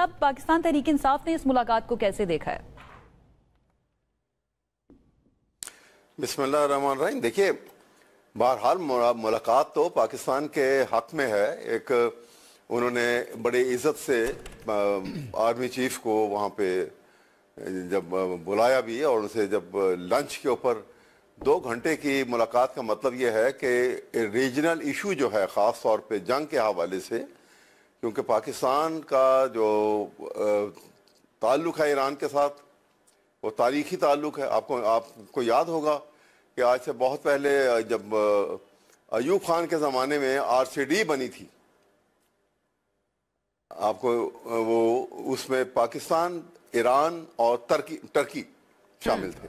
साहब, पाकिस्तान तहरीक इंसाफ ने इस मुलाकात को कैसे देखा है? बिस्मिल्लाहिर्रहमानिर्रहीम। देखिए, बहरहाल मुलाकात तो पाकिस्तान के हक में है। एक उन्होंने बड़ी इज्जत से आर्मी चीफ को वहाँ पे जब बुलाया भी और उनसे जब लंच के ऊपर 2 घंटे की मुलाकात का मतलब ये है कि रीजनल इशू जो है ख़ास तौर पे जंग के हवाले से, क्योंकि पाकिस्तान का जो ताल्लुक़ है ईरान के साथ वो तारीख़ी ताल्लुक़ है। आपको याद होगा कि आज से बहुत पहले जब अयूब खान के ज़माने में RCD बनी थी, आपको वो उसमें पाकिस्तान, ईरान और टर्की शामिल थे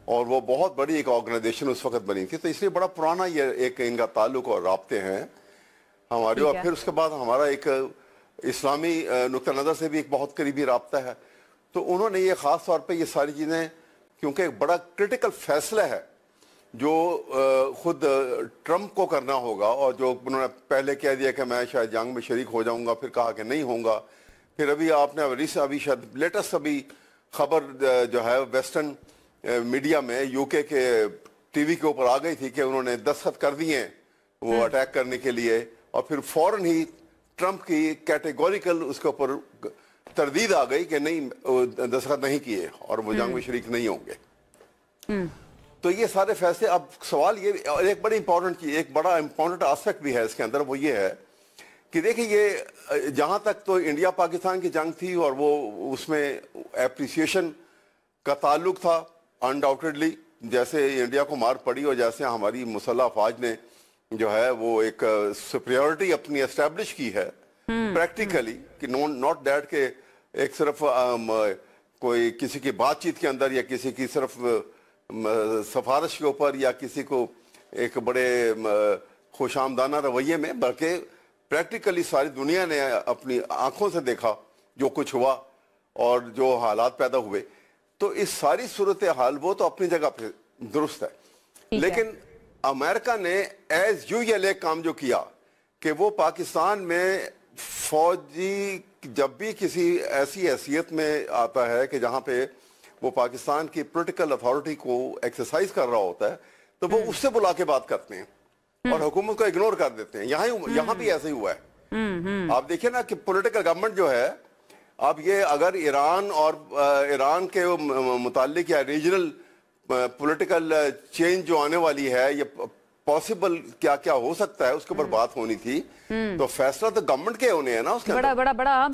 और वो बहुत बड़ी एक ऑर्गेनाइजेशन उस वक्त बनी थी। तो इसलिए बड़ा पुराना ये एक इनका ताल्लुक़ और राब्ते हैं हमारे। और फिर उसके बाद हमारा एक इस्लामी नुक्ता नज़र से भी एक बहुत करीबी राब्ता है। तो उन्होंने ये ख़ास तौर पे ये सारी चीज़ें, क्योंकि एक बड़ा क्रिटिकल फैसला है जो खुद ट्रंप को करना होगा, और जो उन्होंने पहले कह दिया कि मैं शायद जंग में शरीक हो जाऊंगा, फिर कहा कि नहीं होऊंगा। फिर अभी आपने अभी शायद लेटेस्ट अभी खबर जो है वेस्टर्न मीडिया में यूके के टीवी के ऊपर आ गई थी कि उन्होंने दस्तखत कर दिए वो अटैक करने के लिए, और फिर फौरन ही ट्रंप की कैटेगोरिकल उसके ऊपर तरदीद आ गई कि नहीं, दस्तखत नहीं किए और वो जंग में शरीक नहीं होंगे। तो ये सारे फैसले, अब सवाल ये, और एक बड़ी इंपॉर्टेंट चीज, एक बड़ा इंपॉर्टेंट एस्पेक्ट भी है इसके अंदर, वो ये है कि देखिए ये जहां तक तो इंडिया पाकिस्तान की जंग थी और वो उसमें एप्रिसिएशन का ताल्लुक था अनडाउटेडली, जैसे इंडिया को मार पड़ी और जैसे हमारी मुसल्लह अफवाज ने जो है वो एक सुपीरियरिटी अपनी एस्टेब्लिश की है प्रैक्टिकली, कि नॉट दैट के एक सिर्फ कोई किसी की बातचीत के अंदर या किसी की सिर्फ सफारिश के ऊपर या किसी को एक बड़े खुशामदाना रवैये में, बल्कि प्रैक्टिकली सारी दुनिया ने अपनी आंखों से देखा जो कुछ हुआ और जो हालात पैदा हुए। तो इस सारी सूरत हाल वो तो अपनी जगह पे दुरुस्त है, लेकिन अमेरिका ने एज यूजुअल एक काम जो किया कि वो पाकिस्तान में फौजी जब भी किसी ऐसी हैसियत में आता है कि जहाँ पे वो पाकिस्तान की पॉलिटिकल अथॉरिटी को एक्सरसाइज कर रहा होता है, तो वो उससे बुला के बात करते हैं और हुकूमत को इग्नोर कर देते हैं। यहाँ भी ऐसे ही हुआ है। आप देखिए ना कि पॉलिटिकल गवर्नमेंट जो है, अब ये अगर ईरान और ईरान के मुतालिक या रीजनल पॉलिटिकल चेंज जो आने वाली है, ये पॉसिबल क्या क्या हो सकता है, उसके ऊपर बात होनी थी। तो फैसला तो गवर्नमेंट के होने हैं ना उसके बड़ा अहम